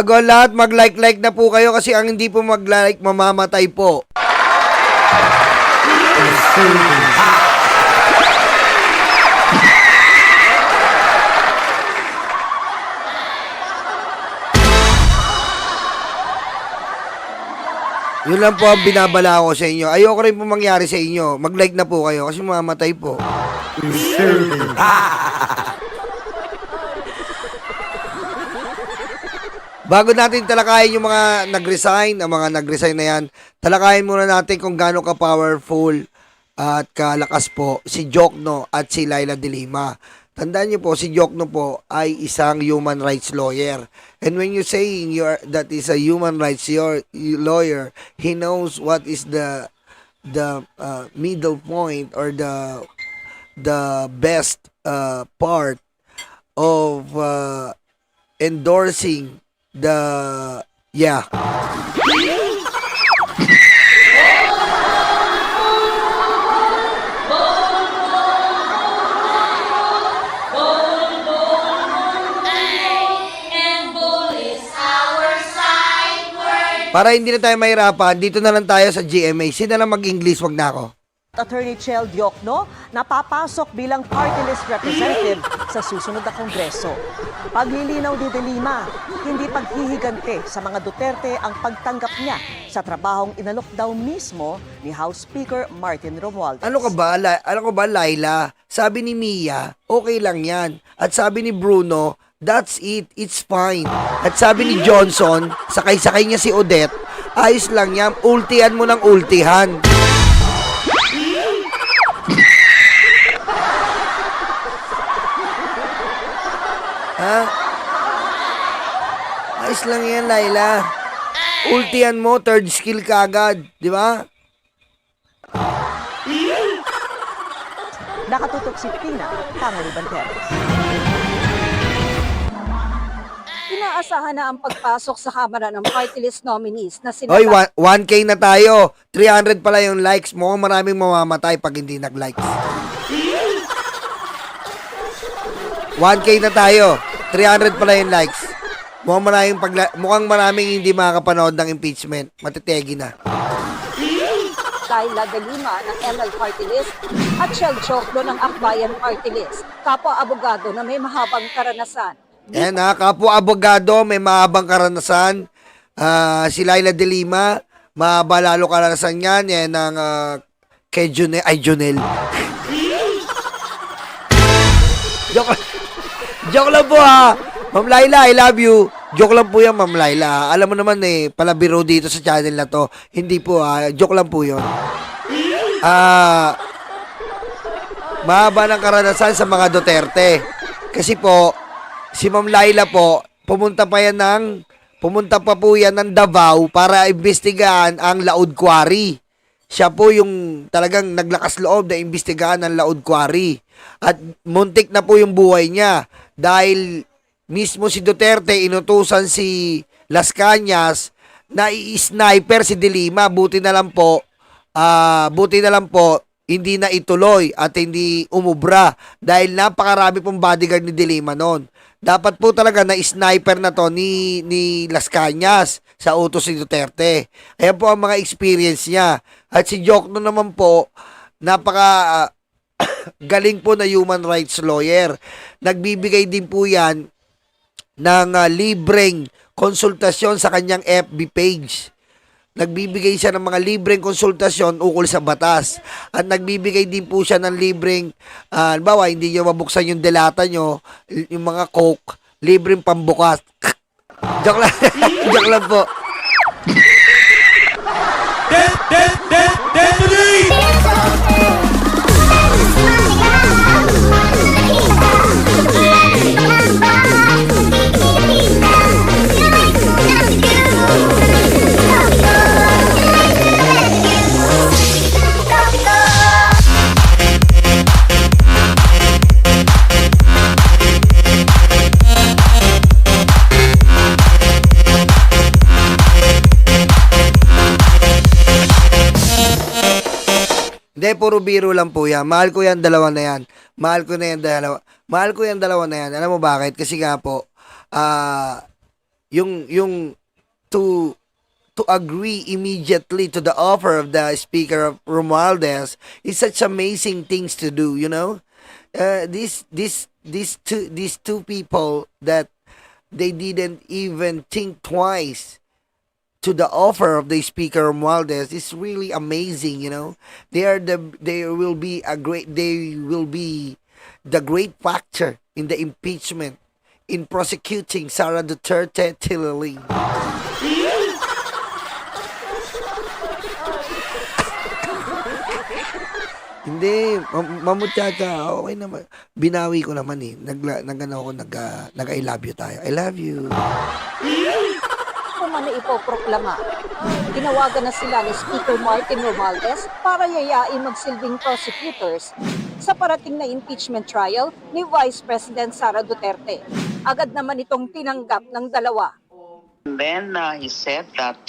Bago ang lahat, mag-like na po kayo kasi ang hindi po mag-like, mamamatay po. Yun lang po ang binabala ko sa inyo. Ayoko rin po mangyari sa inyo. Mag-like na po kayo kasi mamamatay po. Bago natin talakayin yung mga nag-resign, ang mga nag-resign na yan, talakayin muna natin kung gaano ka-powerful at kalakas po si Jokno at si Laila de Lima. Tandaan niyo po, si Jokno po ay isang human rights lawyer. And when you say that is a human rights lawyer, he knows what is the middle point or the best part of endorsing yeah. Para hindi na tayo mahirapan, dito na lang tayo sa GMA. Sino na mag-English, wag na ako. Attorney Chel Diokno napapasok bilang party list representative sa susunod na kongreso. Paglilinaw ni De Lima, hindi paghihigante sa mga Duterte ang pagtanggap niya sa trabahong inalok daw mismo ni House Speaker Martin Romualdez. Ano ka ba, Laila? Sabi ni Mia, okay lang yan. At sabi ni Bruno, that's it, it's fine. At sabi ni Johnson, sakay-sakay niya si Odette, ayos lang yan, ultihan mo ng ultihan. Ha? Ayos lang yan, Laila. Ultihan mo, third skill ka agad. Di ba? Nakatutok si Tina Pangaliban Perez. Inaasahan na ang pagpasok sa Kamara ng party list nominees na sina... Oy, 1K na tayo. 300 pala yung likes mo. Maraming mamamatay pag hindi nag-likes. 1K na tayo. 300 pala yung likes. Mukhang maraming hindi makakapanood ng impeachment. Matitegi na. Laila de Lima ng ML Party List at Chel Diokno ng Akbayan Party List. Kapwa-abogado na may mahabang karanasan. Yan ha, kapwa-abogado, may mahabang karanasan. Si Laila de Lima, mahaba lalo karanasan yan. Yan ang kay Junel. Joke lang po ha. Ma'am Laila, I love you. Joke lang po yan, Ma'am Laila. Alam mo naman palabiro dito sa channel na to. Hindi po joke lang po yun. Mahaba ng karanasan sa mga Duterte. Kasi po, si Ma'am Laila po, pumunta pa po yan ng Davao para imbestigahan ang Laod Quarry. Siya po yung talagang naglakas loob na imbestigahan ng Laod Quarry. At muntik na po yung buhay niya dahil mismo si Duterte inutusan si Las Cañas na i-sniper si De Lima. Buti na lang po hindi na ituloy at hindi umubra dahil napakarami pong bodyguard ni De Lima noon. Dapat po talaga na sniper na to ni Las Cañas sa utos ni Duterte. Ayan po ang mga experience niya. At si Jokno naman po, napaka galing po na human rights lawyer. Nagbibigay din po yan ng libreng konsultasyon sa kanyang FB page. Nagbibigay siya ng mga libreng konsultasyon ukol sa batas. At nagbibigay din po siya ng libreng, halimbawa, hindi nyo mabuksan yung delata nyo, yung mga coke, libreng pambukas. Joke lang. Joke lang po. Hindi, puro biro lang po yan. Mahal ko yan, dalawa na yan. Mahal ko yan, dalawa na yan. Alam mo bakit? Kasi nga po, yung to agree immediately to the offer of the Speaker of Romualdez is such amazing things to do, you know. These two people that they didn't even think twice to the offer of the Speaker Romualdez is really amazing, you know. They will be the great factor in the impeachment in prosecuting Sara Duterte Tillelly. Hindi, mamuchacha, okay naman. Binawi ko naman eh. I love you tayo. I love you. Kung man na ipoproklama, ginawagan na sila ni Speaker Martin Romualdez para yayain magsilbing prosecutors sa parating na impeachment trial ni Vice President Sara Duterte. Agad naman itong tinanggap ng dalawa. And then he said that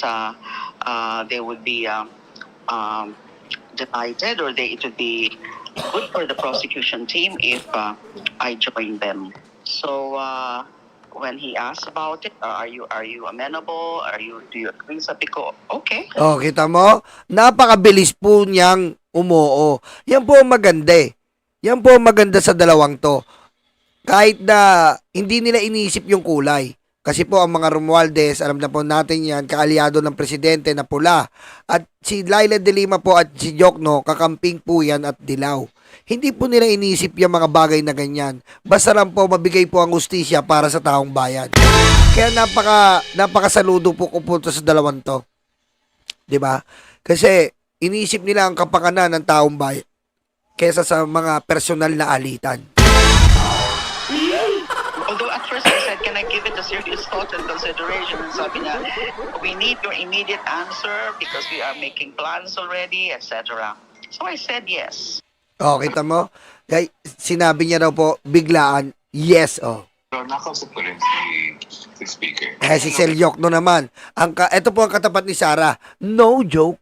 they would be divided, or it would be good for the prosecution team if I join them. So when he asked about it, are you amenable? Do you agree? Sabi ko, okay. Oh, kita mo? Napakabilis po niyang umoo. Yan po ang maganda eh. Yan po ang maganda sa dalawang to. Kahit na hindi nila inisip yung kulay. Kasi po ang mga Romualdez, alam na po natin yan, kaalyado ng presidente na pula. At si Laila de Lima po at si Jokno, kakamping po yan at dilaw. Hindi po nila inisip yung mga bagay na ganyan. Basta lang po mabigay po ang hustisya para sa taong bayan. Kaya napakasaludo po ko po sa dalawang to. 'Di ba? Kasi inisip nila ang kapakanan ng taong bayan kaysa sa mga personal na alitan. Although at first I said, can I give it a serious thought and consideration? And sabi niya, we need your immediate answer because we are making plans already, etc. So I said yes. Oh, kita mo? Kaya sinabi niya daw po, biglaan, yes, oh. So, nakausap ko rin si Speaker. Si Sel Jokno naman. Ito po ang katapat ni Sara. No joke.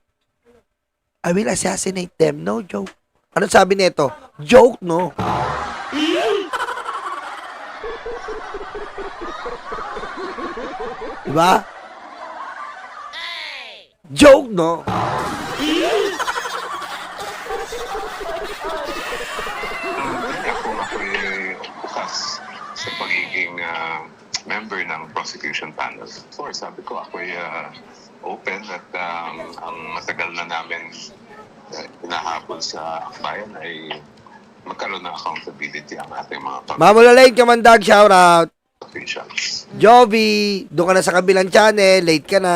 I will assassinate them. No joke. Ano sabi nito? Joke, no? Diba? Joke, no? Kung ako'y bukas sa pagiging member ng prosecution panel. Of course, sabi ko ako'y open at ang matagal na namin hinahabol sa bayan ay magkaroon ng accountability ang ating mga Mamulalain ka man, Dag, shoutout. officials. Jovi, doon ka na sa kabilang channel, late ka na.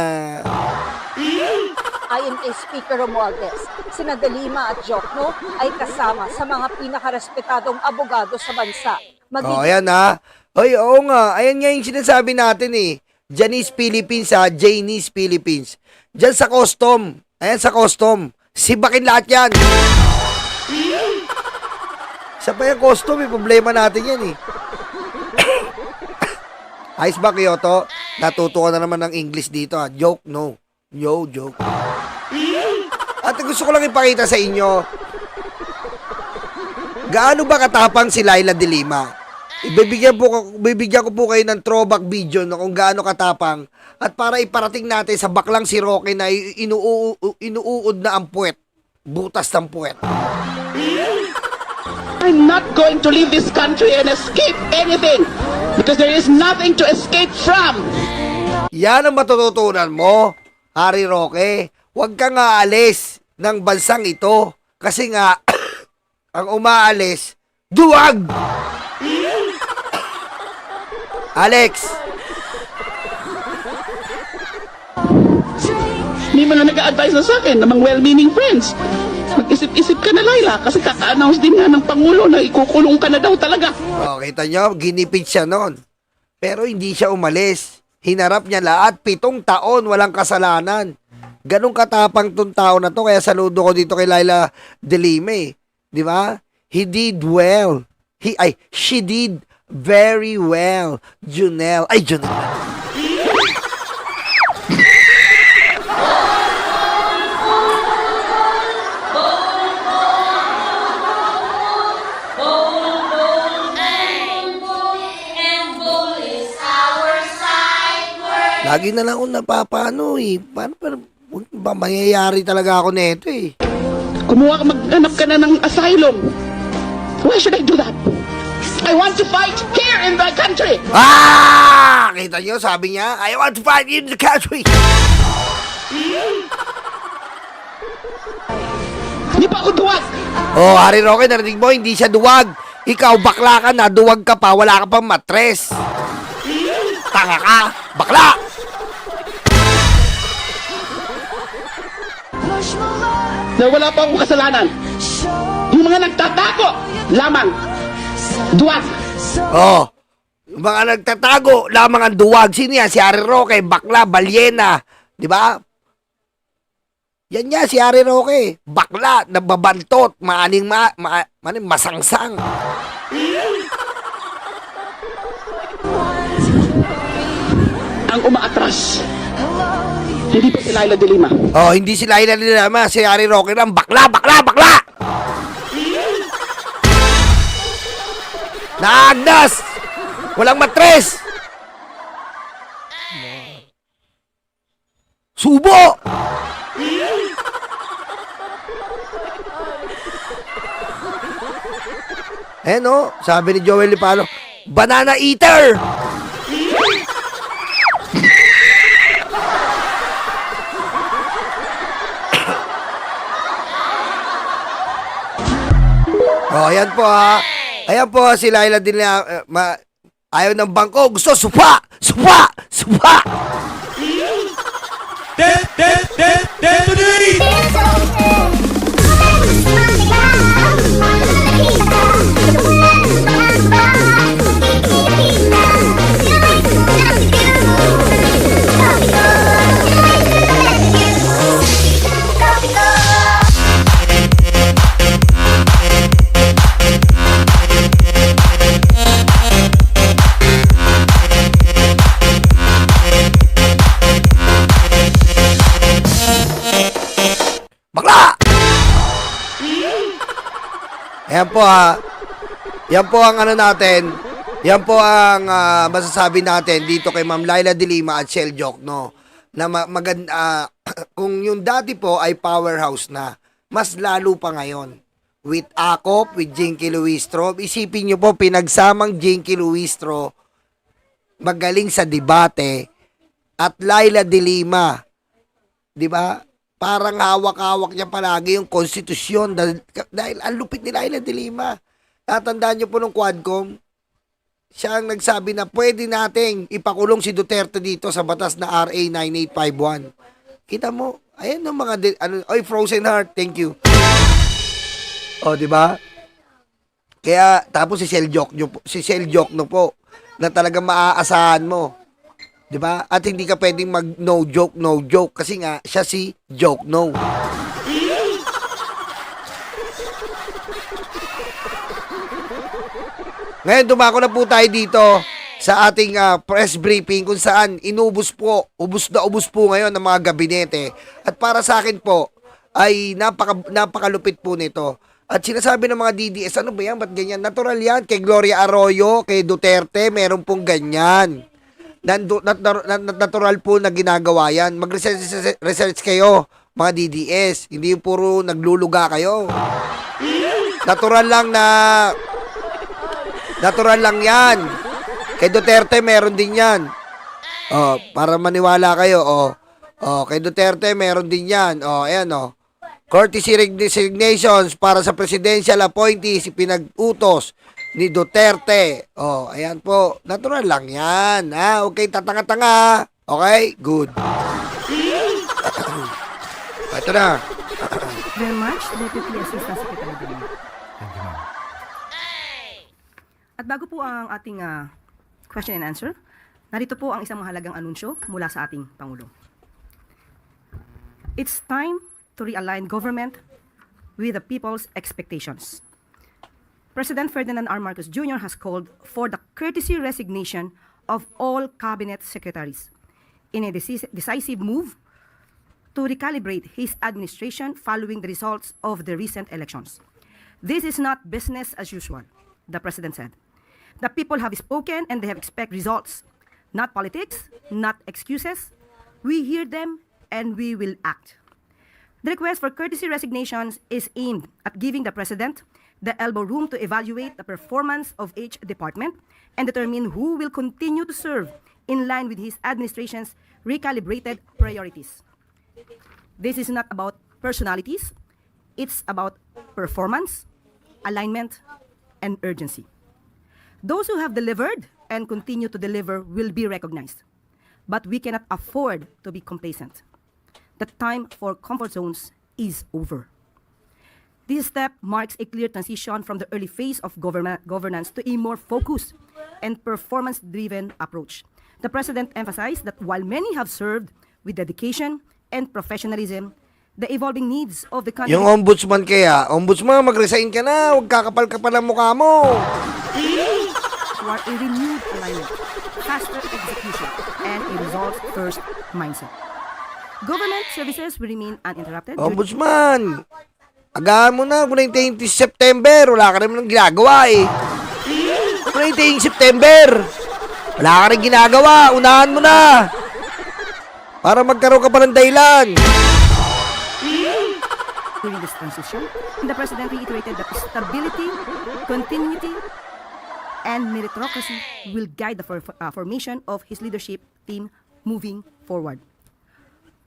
Ayon kay Speaker Romualdez, sina De Lima at Jokno ay kasama sa mga pinakarespetadong abogado sa bansa. Ayan ha. Oy, oo nga. Ayan nga yung sinasabi natin eh. Janice Philippines ha. Janice Philippines. Diyan sa custom. Ayan sa custom. Sibakin lahat yan. Sa pa yung custom eh. Problema natin yan eh. Ayos ba, Kyoto? Natuto ka na naman ng English dito ha. Joke, no. Yo, joke. At gusto ko lang ipakita sa inyo, gaano ba katapang si Laila de Lima? Bibigyan ko po kayo ng throwback video na kung gaano katapang at para iparating natin sa baklang si Roque na inuud na ang puwet. Butas ng puwet. I'm not going to leave this country and escape anything because there is nothing to escape from. Yan ang matututunan mo, Hari Roque. Huwag kang aalis ng bansang ito kasi nga ang umaalis, duwag! Alex! May mga nag-a-advise na sa akin ng mga well-meaning friends. Mag-isip-isip ka na, Laila, kasi kaka-announce din nga ng Pangulo na ikukulong ka na daw talaga. Oh, kita nyo, ginipid siya noon. Pero hindi siya umalis. Hinarap niya lahat, 7 taon, walang kasalanan. Ganong katapang tong tao na to, kaya saludo ko dito kay Laila de Lima eh. Di ba? He did well. She did very well. Junel. lagi na lang ako napapano eh. Paano ba mayayari talaga ako nito eh. Maghanap ka na ng asylum. Why should I do that? I want to fight here in the country. Kita nyo, sabi niya, I want to fight in the country. Di ba ako duwag? Oh, Harry Roque, narinig mo, hindi siya duwag. Ikaw, bakla ka na, duwag ka pa, wala ka pang matres. Tanga ka, bakla! Na wala pa akong kasalanan. Yung mga nagtatago lamang. Duwag. Oh, yung mga nagtatago, lamang ang duwag. Sino yan? Si Harry Roque, bakla, balyena. Di ba? Yan niya, si Harry Roque. Bakla, nababantot, masangsang. Ang umaatras. Hindi pa si Laila de Lima. Oh, hindi si Laila de Lima, si Harry Roque lang. Bakla, bakla, bakla! Naagnas! Walang matres! Subo! Eh no, sabi ni Joel Lipalo, banana eater! Oh, ayan po ha. Ayan po si Laila din na ayaw ng bangko. Gusto supa! Supa! Supa! Bakla! Ayan po ha. Yan po ang ano natin. Yan po ang masasabi natin dito kay Ma'am Laila de Lima at Shell Jokno. Na kung yung dati po ay powerhouse na, mas lalo pa ngayon. With Akop, with Jinky Luistro. Isipin nyo po, pinagsamang Jinky Luistro, magaling sa debate, at Laila de Lima. Di ba? Parang hawak-hawak niya palagi yung konstitusyon dahil ang lupit ni Laila de Lima. Tatandaan niyo po nung Quadcom, siya ang nagsabi na pwede nating ipakulong si Duterte dito sa batas na RA 9851. Kita mo, ayan yung mga, Frozen Heart, thank you. O, di ba? Kaya, tapos si Shell Jokno po, na talagang maaasahan mo. 'Di ba? At hindi ka pwedeng mag no joke kasi nga siya si Joke No. Ngayon dumako na po tayo dito sa ating press briefing kung saan ubos po ngayon ng mga gabinete. At para sa akin po ay napakalupit po nito. At sinasabi ng mga DDS, ano ba yan? Ba't ganyan? Natural yan. Kay Gloria Arroyo, kay Duterte, meron pong ganyan. Natural po na ginagawa yan. Mag-research kayo, mga DDS. Hindi yung puro nagluluga kayo. Natural lang yan. Kay Duterte, meron din yan. Oh, para maniwala kayo, kay Duterte, meron din yan. Ayan, courtesy resignations para sa presidential appointees, pinag-utos ni Duterte. Ayan po. Natural lang yan. Okay, tatanga-tanga. Okay, good. Ito na. Very much, Deputy Assistant Secretary de Lima. At bago po ang ating question and answer, narito po ang isang mahalagang anunsyo mula sa ating Pangulo. It's time to realign government with the people's expectations. President Ferdinand R. Marcos Jr. has called for the courtesy resignation of all cabinet secretaries in a decisive move to recalibrate his administration following the results of the recent elections. This is not business as usual, the President said. The people have spoken and they have expect results. Not politics, not excuses. We hear them and we will act. The request for courtesy resignations is aimed at giving the President the elbow room to evaluate the performance of each department and determine who will continue to serve in line with his administration's recalibrated priorities. This is not about personalities, it's about performance, alignment, and urgency. Those who have delivered and continue to deliver will be recognized. But we cannot afford to be complacent. The time for comfort zones is over. This step marks a clear transition from the early phase of governance to a more focused and performance-driven approach. The President emphasized that while many have served with dedication and professionalism, the evolving needs of the country... Yung ombudsman kaya, ombudsman, mag-resign ka na, huwag kakapal-kapal ang mukha mo. toward a renewed alignment, faster execution, and a results-first mindset. Government services will remain uninterrupted. Ombudsman, agahan mo na, kung naintayin September, wala ka naman ng ginagawa eh. Kung naintayin September, wala ka rin ginagawa, unahan mo na. Para magkaroon ka pa ng dahilan. During this transition, the President reiterated that stability, continuity, and meritocracy will guide the formation of his leadership team moving forward.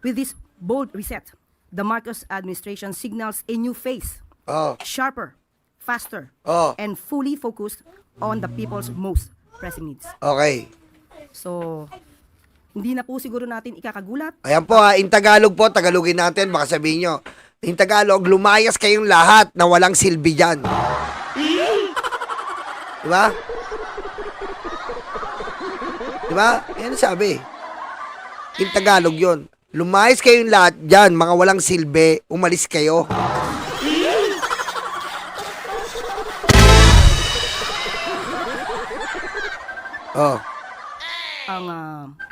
With this bold reset, the Marcos administration signals a new phase, sharper, faster, and fully focused on the people's most pressing needs. Okay. So, hindi na po siguro natin ikakagulat. Ayan po ha, in Tagalog po, Tagalogin natin, baka sabihin nyo. In Tagalog, lumayas kayong lahat na walang silbi dyan. Diba? Diba? Yan ang sabi. In Tagalog yon. Lumayas kayong lahat dyan, mga walang silbi, umalis kayo. Oh. Ang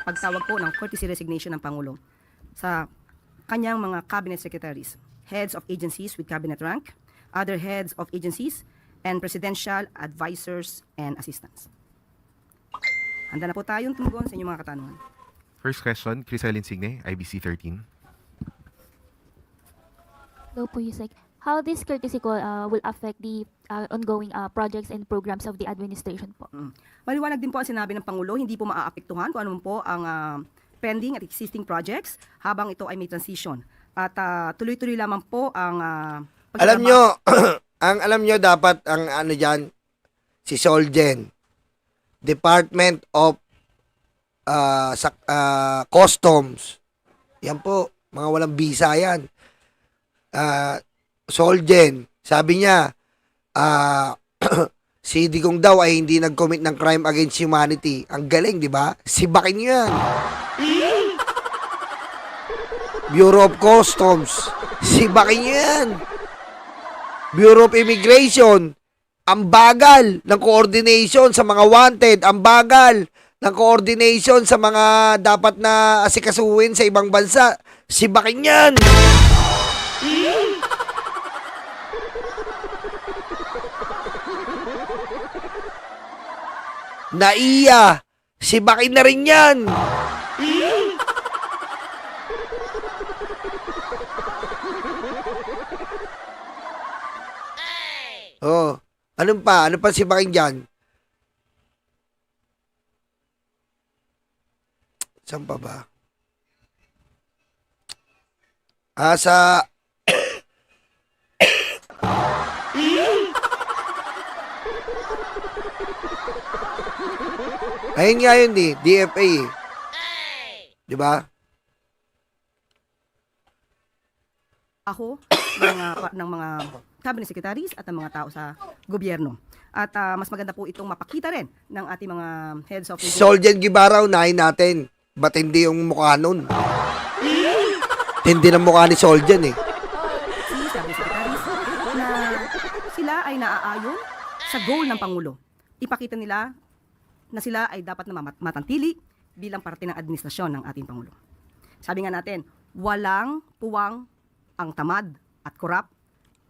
pagtawag po ng courtesy resignation ng Pangulo sa kanyang mga cabinet secretaries, heads of agencies with cabinet rank, other heads of agencies, and presidential advisors and assistants. Handa na po tayong tumugon sa inyong mga katanungan. First question, Crisel Insigne, IBC 13. Hello po, Yusek. How this courtesy call will affect the ongoing projects and programs of the administration po? Maliwanag din po ang sinabi ng Pangulo, hindi po maaapektuhan kung ano po ang pending at existing projects habang ito ay may transition. At tuloy-tuloy lamang po ang Alam nyo, alam nyo dapat ang ano dyan, si Solgen, Department of Customs. Yan po, mga walang visa yan. Solgen, sabi niya, si Digong daw ay hindi nag-commit ng crime against humanity. Ang galing, di ba? Sibakin nyo yan. Bureau of Customs, sibakin nyo yan. Bureau of Immigration, ang bagal ng coordination sa mga wanted, ang bagal ng coordination sa mga dapat na asikasuhin sa ibang bansa. Sibakin yan. Naiya, sibakin na rin yan. Oh, ano pa sibakin dyan? Saan pa ba? Sa ayun nga yun eh, DFA eh. Diba? Ako ng mga cabinet secretaries at ng mga tao sa gobyerno. At mas maganda po itong mapakita rin ng ating mga heads of... Solgen Gibara, unahin natin. Ba't hindi yung mukha nun? Hindi ng mukha ni Solgen eh. Si cabinet secretaries na sila ay naaayon sa goal ng Pangulo. Ipakita nila na sila ay dapat na matantili bilang parte ng administrasyon ng ating Pangulo. Sabi nga natin, walang puwang ang tamad at korap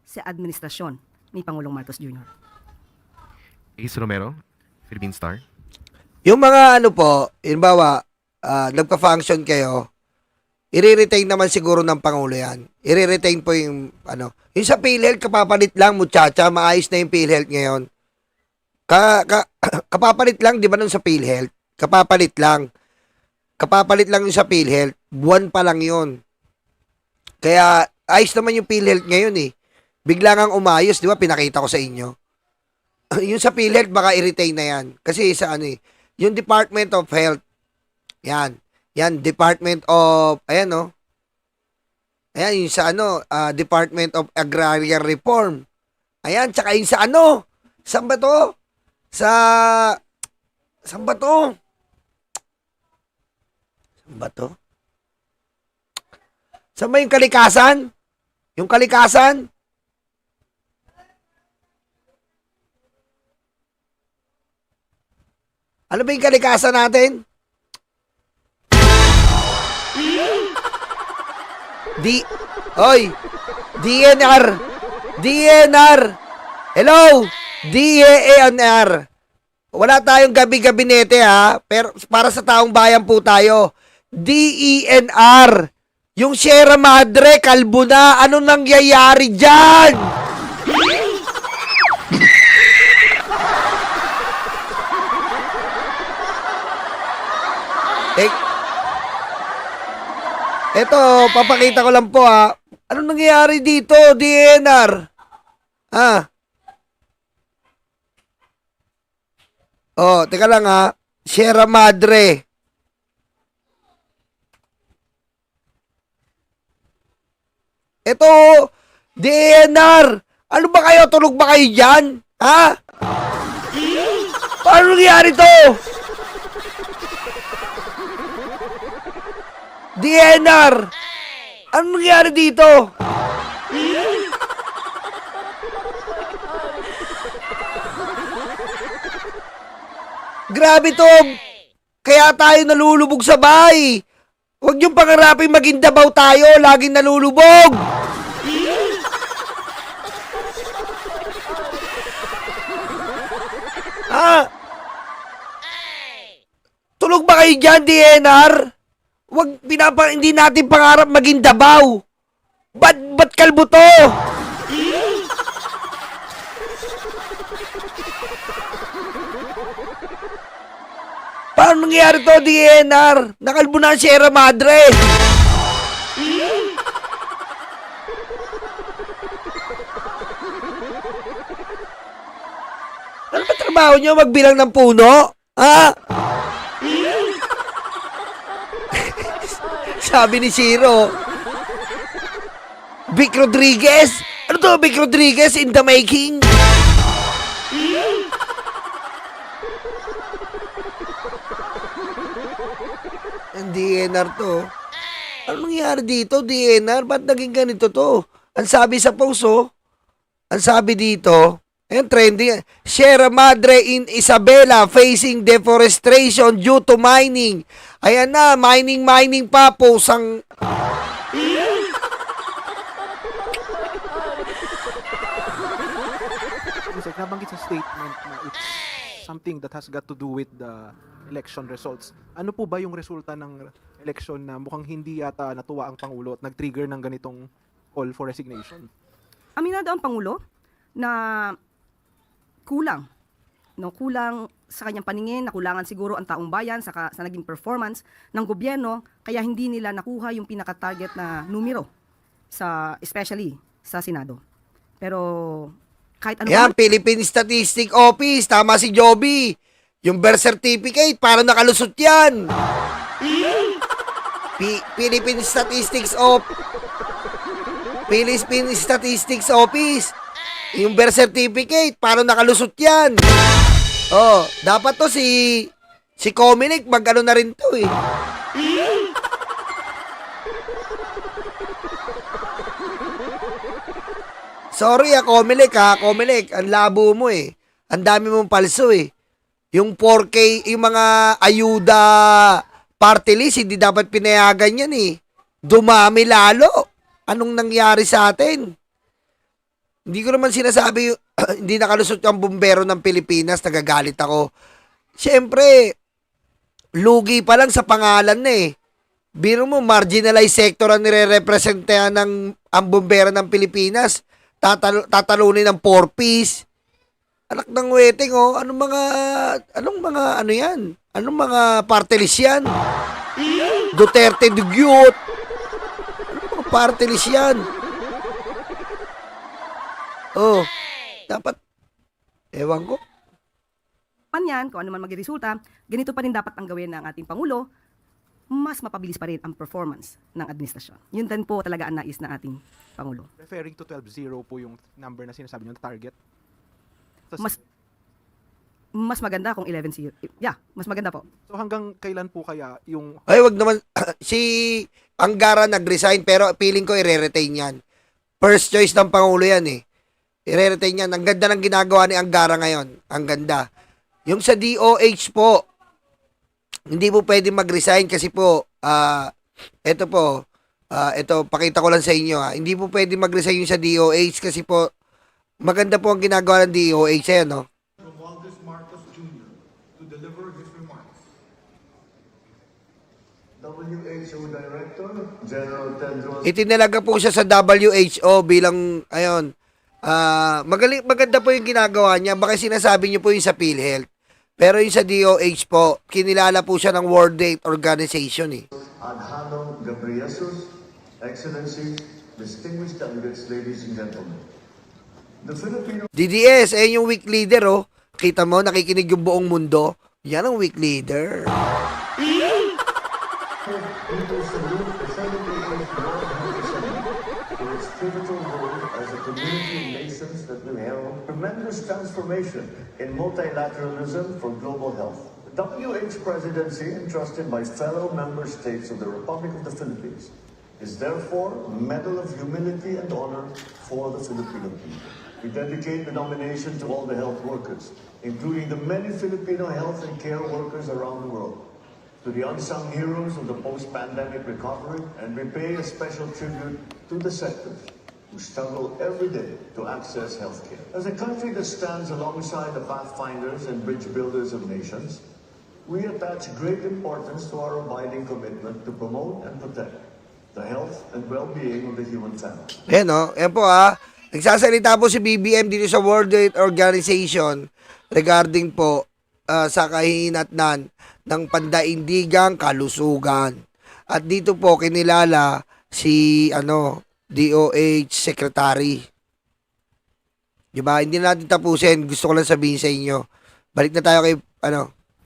sa administrasyon ni Pangulong Marcos Jr. Ace Romero, Philippine Star. Yung mga ano po, halimbawa, nagpa-function kayo, i-retain naman siguro ng Pangulo yan. I-retain po yung, ano, yung sa PhilHealth, kapapalit lang, muchacha, maayos na yung PhilHealth ngayon. Kapapalit lang, di ba nun sa PhilHealth? Kapapalit lang. Kapapalit lang yung sa PhilHealth. Buwan pa lang yun. Kaya, ayos naman yung PhilHealth ngayon eh. Bigla ngang umayos, di ba? Pinakita ko sa inyo. Yung sa PhilHealth, baka i-retain na yan. Kasi sa ano eh, yung Department of Health, yan. Yan, Department of, ayan no. Ayan, yung sa ano, Department of Agrarian Reform. Ayan, tsaka yung sa ano, saan ba to? Saan ba to? Saan ba to? Saan ba yung kalikasan? Yung kalikasan? Ano ba yung kalikasan natin? DNR. DNR. Hello? DNR. Wala tayong gabi-gabinete ha, pero para sa taong bayan po tayo. DENR. Yung Sierra Madre, kalbo na. Ano nangyayari dyan? Eto, papakita ko lang po ha. Ano nangyayari dito, DNR? Oh, teka lang ha. Sierra Madre. Eto, DNR. Ano ba kayo? Tulog ba kayo dyan? Ha? Paano nangyayari to? DNR! Ano nangyari dito? Grabe to! Kaya tayo nalulubog sa bahay. Huwag yung pangarapin maging Davao tayo, laging nalulubog. Tulog ba kayo dyan, DNR? Hindi natin pangarap maging Davao. Ba't kalbo to? Paano nangyari to, DNR? Nakalbo na ang Sierra Madre. Ano ba trabaho nyo? Magbilang ng puno? Ha? Sabi ni Shiro. Vic Rodriguez? Ano to, Vic Rodriguez in the making? Ang DNR to. Ano nangyari dito, DNR? Ba't naging ganito to? Ang sabi sa post, oh. Ang sabi dito, ayan, trending. Sierra Madre in Isabela facing deforestation due to mining. Ayan na, mining pa po sang... Nabanggit sa statement na it's something that has got to do with the election results. Ano po ba yung resulta ng election na mukhang hindi yata natuwa ang Pangulo at nag-trigger ng ganitong call for resignation? Aminado ang Pangulo na kulang. No, kulang sa kanyang paningin, nakulangan siguro ang taong bayan sa naging performance ng gobyerno, kaya hindi nila nakuha yung pinaka-target na numero, especially sa Senado. Pero kahit ano Yan, Philippine Statistic Office. Tama si Joby. Yung birth certificate, para nakalusot yan. Philippine Statistics Office. Yung birth certificate, para nakalusot yan. Oh, dapat to si Comelec, mag-ano na rin to eh. Sorry Comelec Comelec, ang labo mo eh. Ang dami mong palso eh. Yung 4K, yung mga ayuda party list, hindi dapat pinayagan yan eh. Dumami lalo. Anong nangyari sa atin? Hindi ko naman sinasabi, hindi nakalusot ang bumbero ng Pilipinas, nagagalit ako. Siyempre, lugi pa lang sa pangalan na eh. Biro mo, marginalized sector ang nire-representahan ng ang bombera ng Pilipinas. Tatalunin ng 4-piece. Anak ng weteng, oh. Anong mga, ano yan? Anong mga party list yan? Duterte Dugyot. Anong mga party list yan? Oh, dapat, ewan ko. Man yan, kung ano man maging resulta, ganito pa rin dapat ang gawin ng ating Pangulo, mas mapabilis pa rin ang performance ng administrasyon. Yun din po talaga ang nais ng ating Pangulo. Referring to 12-0 po yung number na sinasabi niyo, target. Mas maganda kung 11-0. Yeah, mas maganda po. So hanggang kailan po kaya yung Ay, wag naman. Si Angara nag-resign pero feeling ko i-retain yan. First choice ng Pangulo yan eh. I-retain yan. Ang ganda ng ginagawa ni Angara ngayon. Ang ganda. Yung sa DOH po, hindi po pwede mag-resign kasi po, ito po, ito, pakita ko lang sa inyo ha. Hindi po pwede mag-resign yung sa DOH kasi po, maganda po ang ginagawa ng DOH. Ayan, no? Romualdez Marcos Jr. to deliver his remarks. WHO Director General Tedros. Itinalaga po siya sa WHO bilang, ayun, maganda po yung ginagawa niya. Baka sinasabi niyo po yung sa PhilHealth. Pero yung sa DOH po, kinilala po siya ng World Health Organization eh. Adhanom Ghebreyesus, Excellency, distinguished delegates, ladies and gentlemen. The Filipino DDS, ayun yung weak leader oh. Kita mo, nakikinig yung buong mundo. Yan ang weak leader. people salute the 78th World Health Assembly for its pivotal role as a community of nations that will herald tremendous transformation in multilateralism for global health. The WH presidency, entrusted by fellow member states of the Republic of the Philippines, is therefore a medal of humility and honor for the Filipino people. We dedicate the nomination to all the health workers, including the many Filipino health and care workers around the world, to the unsung heroes of the post-pandemic recovery, and we pay a special tribute to the sectors who struggle every day to access healthcare. As a country that stands alongside the pathfinders and bridge builders of nations, we attach great importance to our abiding commitment to promote and protect the health and well-being of the human family. Ayan o, ayan po ha. Nagsasalita po si BBM dito sa World Health Organization regarding po sa kahinatnan ng pandaigdigang kalusugan. At dito po kinilala si DOH Secretary. Diba? Hindi na natin tapusin. Gusto ko lang sabihin sa inyo. Balik na tayo kay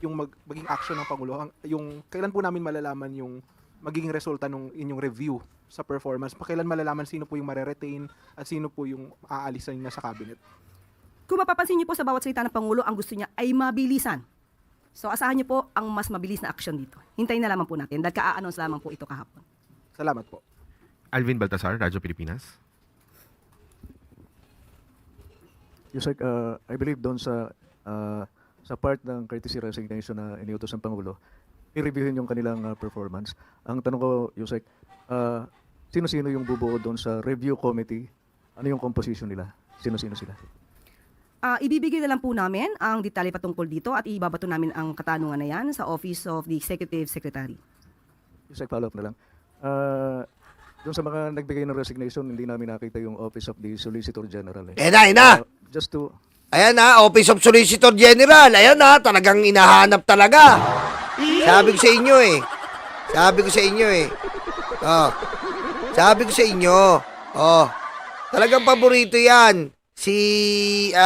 yung maging action ng Pangulo, yung kailan po namin malalaman yung magiging resulta ng inyong review sa performance? Kailan malalaman sino po yung mare-retain at sino po yung aalisan niya sa cabinet? Kung mapapansin niyo po sa bawat salita ng Pangulo, ang gusto niya ay mabilisan. So asahan niyo po ang mas mabilis na aksyon dito. Hintayin na lamang po natin dahil ka-announce lamang po ito kahapon. Salamat po. Alvin Baltasar, Radyo Pilipinas. Yusek, I believe doon sa part ng courtesy resignation na iniutos ng Pangulo, i-reviewin yung kanilang performance. Ang tanong ko, Yusek, sino-sino yung bubuo doon sa review committee? Ano yung composition nila? Sino-sino sila? Ibibigay na lang po namin ang detalye patungkol dito at ibabato namin ang katanungan na yan sa Office of the Executive Secretary. Yusek, follow up na lang. Doon sa mga nagbigay ng resignation, hindi namin nakita yung Office of the Solicitor General. Ayan na! Just to... Ayan na, Office of Solicitor General. Ayan na, talagang inahanap talaga. Sabi ko sa inyo eh. Sabi ko sa inyo. Talagang paborito yan. Si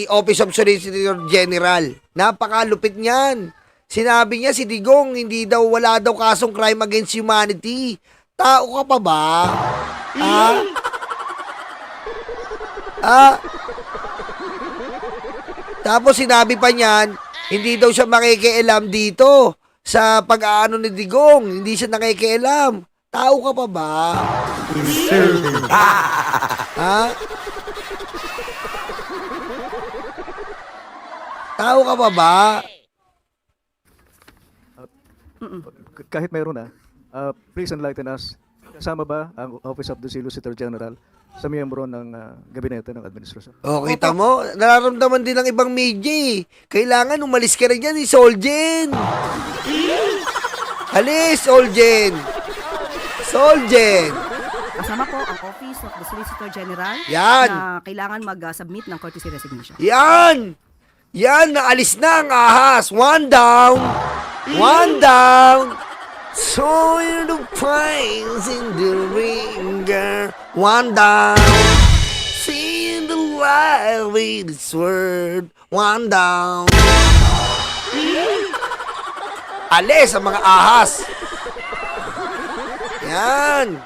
Office of Solicitor General. Napakalupit niyan. Sinabi niya si Digong, wala daw kasong crime against humanity. Tao ka pa ba? Tapos sinabi pa niyan, hindi daw siya makikialam dito sa pag-aano ni Digong. Hindi siya nakikialam. Tao ka pa ba? Tao ka pa ba? Kahit mayroon please enlighten us. Kasama ba ang Office of the Solicitor General sa miyembro ng gabinete ng administrasyon. O, kita mo, nararamdaman din ng ibang media eh. Kailangan umalis ka rin dyan, Soljen. Alis, Soljen. Soljen. Kasama po ang Office of the Solicitor General Yan. na kailangan mag-submit ng courtesy resignation. Yan! Yan, naalis na ang ahas. One down. One down. So in the fires in the ringer. One down. See the light with its word. One down. Alis ang mga ahas. Yan.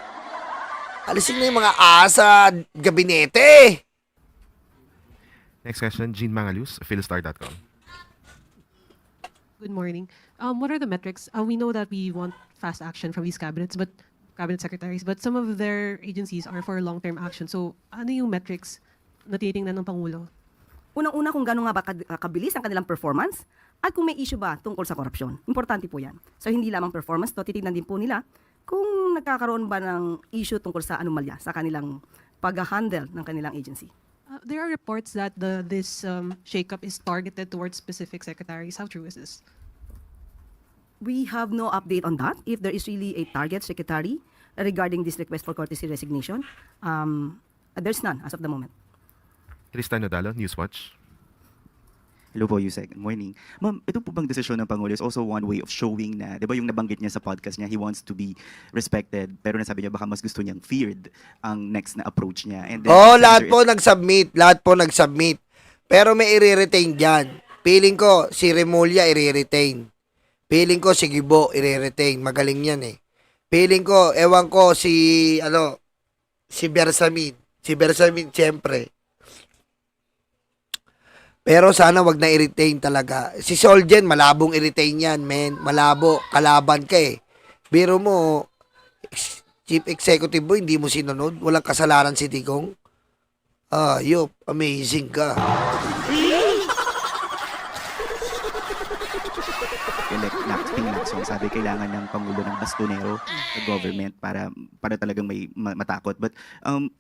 Alisin na yung mga ahas sa gabinete. Next question, Jean Mangalus, philstar.com. Good morning. What are the metrics? We know that we want fast action from these cabinets, but cabinet secretaries, but some of their agencies are for long-term action. So, ano yung metrics na tinitingnan ng Pangulo? Unang-una kung gano'n nga ba kabilis ang kanilang performance at kung may issue ba tungkol sa korupsyon. Importante po yan. So, hindi lamang performance, titignan din po nila kung nagkakaroon ba ng issue tungkol sa anomalya sa kanilang pag-handle ng kanilang agency. There are reports that this shakeup is targeted towards specific secretaries. How true is this? We have no update on that. If there is really a target secretary regarding this request for courtesy resignation, there's none as of the moment. Tristan Nodalo, Newswatch. Hello po, Yusek. Good morning. Ma'am, ito po bang desisyon ng Pangulo is also one way of showing na, di ba yung nabanggit niya sa podcast niya, he wants to be respected, pero nasabi niya baka mas gusto niyang feared ang next na approach niya. And then, Lahat po nag-submit. Lahat po nag-submit. Pero may i-retain dyan. Feeling ko, si Remulla i-retain. Feeling ko, si Gibo i-retain. Magaling yan eh. Feeling ko, ewan ko, si Bersamin. Si Bersamin, siyempre. Pero sana wag na i-retain talaga. Si Soljen, malabong i-retain yan, men. Malabo. Kalaban ka eh. Biro mo, chief executive mo, hindi mo sinunod. Walang kasalanan si Digong. Yup, amazing ka. So, sabi kailangan ng Pangulo ng bastonero sa government para talagang may matakot. But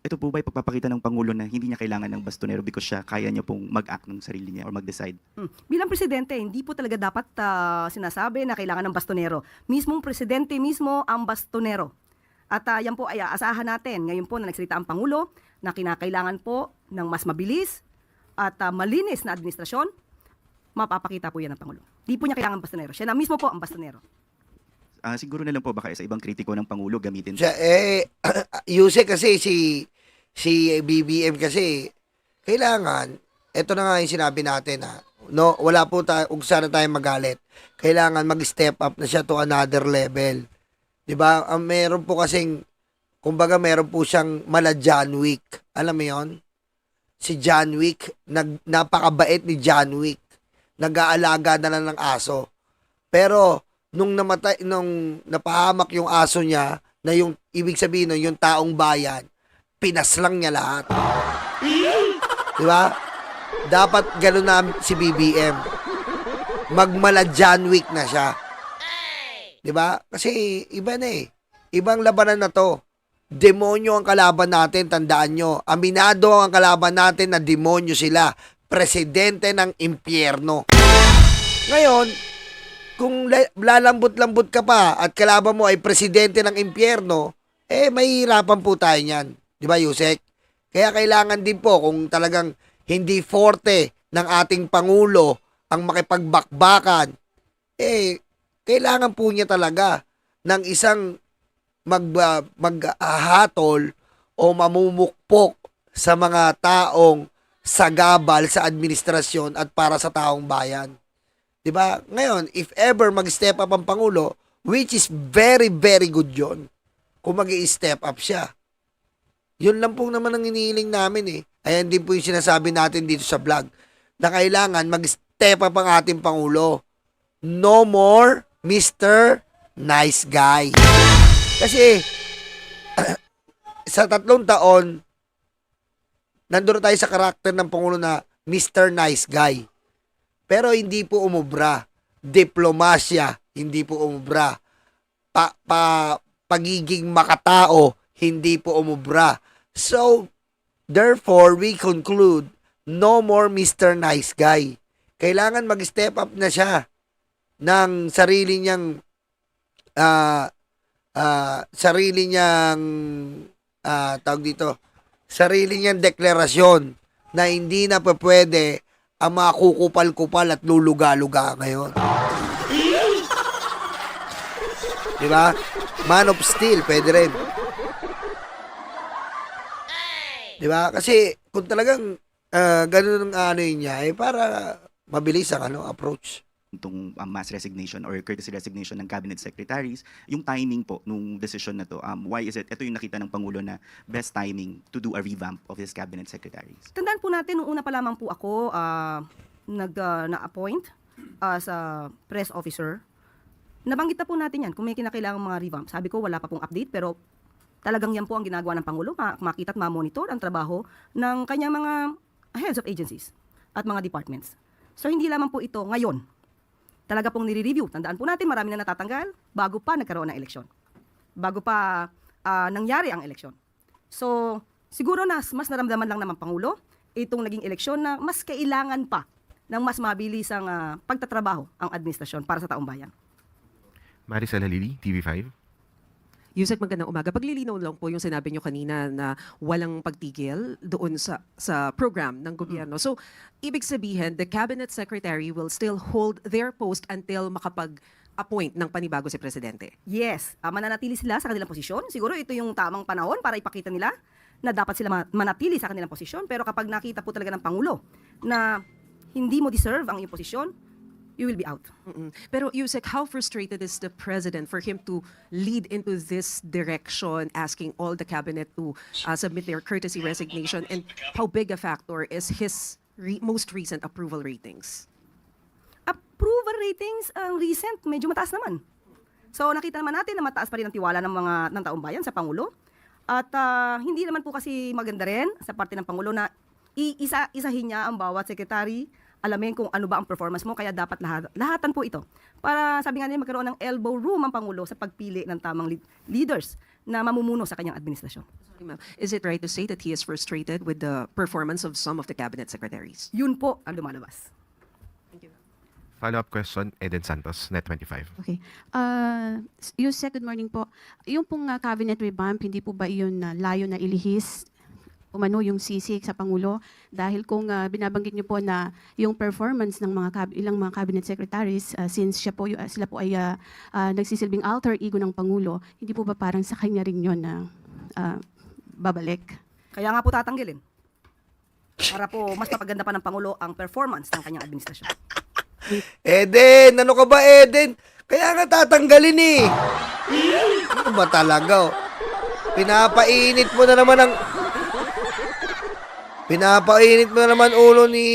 ito po ba ipagpapakita ng Pangulo na hindi niya kailangan ng bastonero because siya kaya niya pong mag-act ng sarili niya or mag-decide? Bilang presidente, hindi po talaga dapat sinasabi na kailangan ng bastonero. Mismong presidente mismo ang bastonero. At yan po ay aasahan natin. Ngayon po na nagsalita ang Pangulo na kinakailangan po ng mas mabilis at malinis na administrasyon, mapapakita po yan ng Pangulo. Di po niya kailangan bastonero. Siya na mismo po ang bastonero. Siguro na lang po baka sa ibang kritiko ng Pangulo gamitin. Yuse kasi si BBM kasi kailangan, eto na nga yung sinabi natin no, wala po kung sana tayo magalit. Kailangan mag-step up na siya to another level. 'Di ba? Meron po kasing kumbaga meron po siyang mala John Wick. Alam mo 'yon? Si John Wick, napakabait ni John Wick. Nag-aalaga na lang ng aso. Pero nung napahamak yung aso niya, na yung ibig sabihin nun, yung taong bayan, pinaslang niya lahat. Di ba? Dapat gano'n na si BBM. Magmala John Wick na siya. Di ba? Kasi iba na eh. Ibang labanan na to. Demonyo ang kalaban natin, tandaan nyo. Aminado ang kalaban natin na demonyo sila. Presidente ng impyerno. Ngayon, kung lalambot-lambot ka pa at kalaban mo ay presidente ng impyerno, mahihirapan po tayo niyan. Di ba, Yusek? Kaya kailangan din po, kung talagang hindi forte ng ating Pangulo ang makipagbakbakan, kailangan po niya talaga ng isang maghahatol o mamumukpok sa mga taong sagabal sa administrasyon at para sa taong bayan. 'Di ba? Ngayon, if ever mag-step up ang Pangulo, which is very, very good yon, kung mag-i-step up siya. Yun lang po naman ang inihiling namin eh. Ayan din po yung sinasabi natin dito sa vlog, na kailangan mag-step up ang ating Pangulo. No more Mr. Nice Guy. Kasi, sa 3 taon, nandun tayo sa karakter ng Pangulo na Mr. Nice Guy. Pero hindi po umubra. Diplomasya, hindi po umubra. Pagiging makatao, hindi po umubra. So, Therefore, we conclude, no more Mr. Nice Guy. Kailangan mag-step up na siya ng sarili niyang deklarasyon na hindi na pwede ang mga kukupal-kupal at luluga-luga ngayon. Diba? Man of Steel, pwede rin. Diba? Kasi kung talagang ganun ang ano yun niya, para mabilis ang approach. Itong mass resignation or courtesy resignation ng cabinet secretaries, yung timing po nung decision na to, why is it, ito yung nakita ng Pangulo na best timing to do a revamp of his cabinet secretaries? Tandaan po natin, nung una pa lamang po ako na-appoint as a press officer, nabanggit na po natin yan kung may kinakailangan mga revamp. Sabi ko, wala pa pong update, pero talagang yan po ang ginagawa ng Pangulo, makita at ma-monitor ang trabaho ng kanyang mga heads of agencies at mga departments. So hindi lamang po ito ngayon. Talaga pong nire-review. Tandaan po natin, marami na natatanggal bago pa nagkaroon ng eleksyon. Bago pa nangyari ang eleksyon. So, siguro mas naramdaman lang naman Pangulo itong naging eleksyon na mas kailangan pa ng mas mabilisang pagtatrabaho ang administrasyon para sa taong bayan. Maricel Halili, TV5. Yusek, magandang umaga. Paglilinaw lang po yung sinabi nyo kanina na walang pagtigil doon sa program ng gobyerno. So, ibig sabihin, the cabinet secretary will still hold their post until makapag-appoint ng panibago si Presidente. Yes, mananatili sila sa kanilang posisyon. Siguro ito yung tamang panahon para ipakita nila na dapat sila manatili sa kanilang posisyon. Pero kapag nakita po talaga ng Pangulo na hindi mo deserve ang iyong posisyon, you will be out. Pero Yusek, how frustrated is the President for him to lead into this direction, asking all the cabinet to submit their courtesy resignation, and how big a factor is his most recent approval ratings? Approval ratings, ang recent, medyo mataas naman. So nakita naman natin na mataas pa rin ang tiwala ng taong bayan sa Pangulo. At hindi naman po kasi maganda rin sa parte ng Pangulo na isahin niya ang bawat sekretary, alamin kung ano ba ang performance mo, kaya dapat lahatan po ito. Para sabi nga nila magkaroon ng elbow room ang Pangulo sa pagpili ng tamang leaders na mamumuno sa kanyang administrasyon. Is it right to say that he is frustrated with the performance of some of the cabinet secretaries? Yun po ang lumalabas. Follow-up question, Eden Santos, Net25. Okay. Yusek, good morning po. Yung pong cabinet revamp, hindi po ba yun layo na ilihis umano yung sisig sa Pangulo? Dahil kung binabanggit niyo po na yung performance ng ilang mga cabinet secretaries, since sila po ay nagsisilbing alter ego ng Pangulo, hindi po ba parang sa kanya rin yun na babalik? Kaya nga po tatanggilin. Para po mas papaganda pa ng Pangulo ang performance ng kanyang administrasyon. Eden, ano ka ba, Eden? Kaya nga tatanggalin eh. Ano ba talaga? Pinapainit mo na naman ulo ni